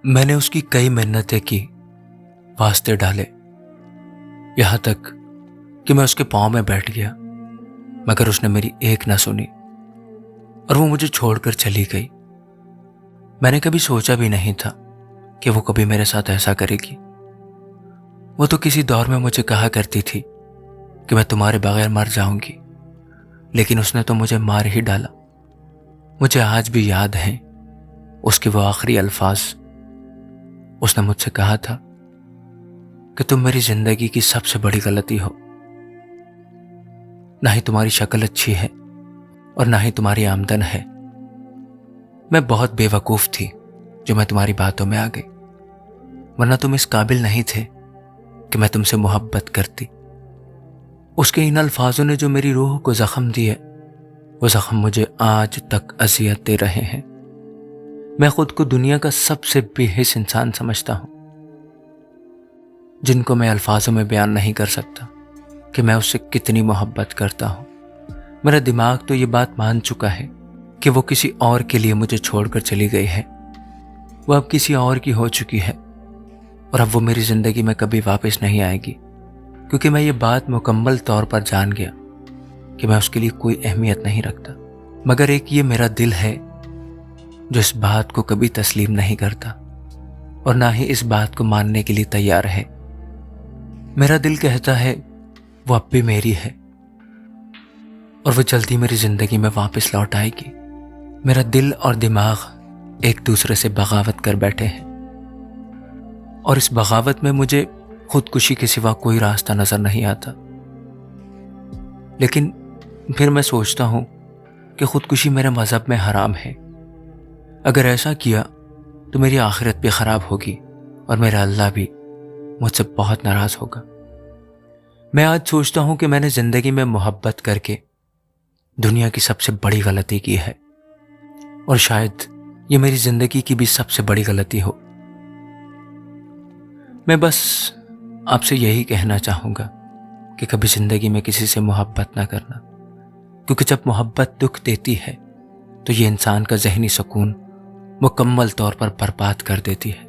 मैंने उसकी कई मिन्नतें की, वास्ते डाले, यहां तक कि मैं उसके पांव में बैठ गया, मगर उसने मेरी एक न सुनी और वो मुझे छोड़कर चली गई। मैंने कभी सोचा भी नहीं था कि वो कभी मेरे साथ ऐसा करेगी। वो तो किसी दौर में मुझे कहा करती थी कि मैं तुम्हारे बगैर मर जाऊंगी, लेकिन उसने तो मुझे मार ही डाला। मुझे आज भी याद है उसके वो आखिरी अल्फाज। उसने मुझसे कहा था कि तुम मेरी जिंदगी की सबसे बड़ी गलती हो। ना ही तुम्हारी शक्ल अच्छी है और ना ही तुम्हारी आमदन है। मैं बहुत बेवकूफ थी जो मैं तुम्हारी बातों में आ गई, वरना तुम इस काबिल नहीं थे कि मैं तुमसे मोहब्बत करती। उसके इन अल्फाजों ने जो मेरी रूह को जख्म दी है, वो जख्म मुझे आज तक अजियत दे रहे हैं। मैं खुद को दुनिया का सबसे बेहिस इंसान समझता हूं, जिनको मैं अल्फाजों में बयान नहीं कर सकता कि मैं उससे कितनी मोहब्बत करता हूं। मेरा दिमाग तो ये बात मान चुका है कि वो किसी और के लिए मुझे छोड़कर चली गई है। वो अब किसी और की हो चुकी है और अब वो मेरी जिंदगी में कभी वापस नहीं आएगी, क्योंकि मैं ये बात मुकम्मल तौर पर जान गया कि मैं उसके लिए कोई अहमियत नहीं रखता। मगर एक ये मेरा दिल है जो इस बात को कभी तस्लीम नहीं करता और ना ही इस बात को मानने के लिए तैयार है। मेरा दिल कहता है वो अब भी मेरी है और वो जल्दी मेरी जिंदगी में वापस लौट आएगी। मेरा दिल और दिमाग एक दूसरे से बगावत कर बैठे हैं और इस बगावत में मुझे खुदकुशी के सिवा कोई रास्ता नजर नहीं आता। लेकिन फिर मैं सोचता हूं कि खुदकुशी मेरे मजहब में हराम है। अगर ऐसा किया तो मेरी आखिरत भी खराब होगी और मेरा अल्लाह भी मुझसे बहुत नाराज होगा। मैं आज सोचता हूं कि मैंने जिंदगी में मोहब्बत करके दुनिया की सबसे बड़ी गलती की है और शायद ये मेरी जिंदगी की भी सबसे बड़ी गलती हो। मैं बस आपसे यही कहना चाहूंगा कि कभी जिंदगी में किसी से मोहब्बत ना करना, क्योंकि जब मोहब्बत दुख देती है तो ये इंसान का जहनी सुकून मुकम्मल तौर पर बर्बाद कर देती है।